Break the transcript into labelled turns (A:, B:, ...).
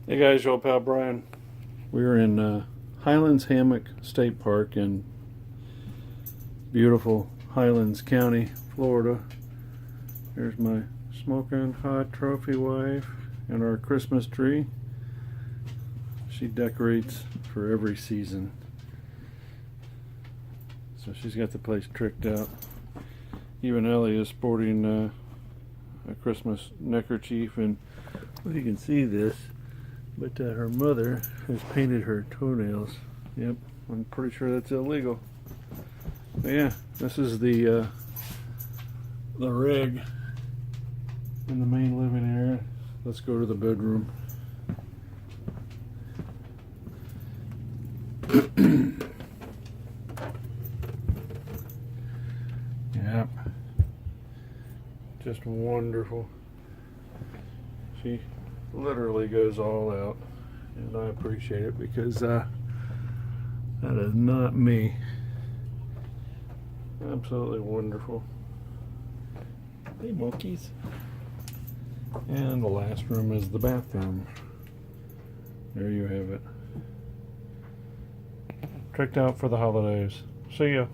A: Hey guys, your old pal Brian. We're in Highlands Hammock State Park in beautiful Highlands County, Florida. There's my smoking hot trophy wife and our Christmas tree. She decorates for every season. So she's got the place tricked out. Even Ellie is sporting a Christmas neckerchief, and I don't know if you can see this, but her mother has painted her toenails. Yep, I'm pretty sure that's illegal. But yeah, this is the rig in the main living area. Let's go to the bedroom. Yep, just wonderful. She literally goes all out, and I appreciate it because that is not me. Absolutely wonderful. Hey monkeys. And the last room is the bathroom. There you have it. Tricked out for the holidays. See ya.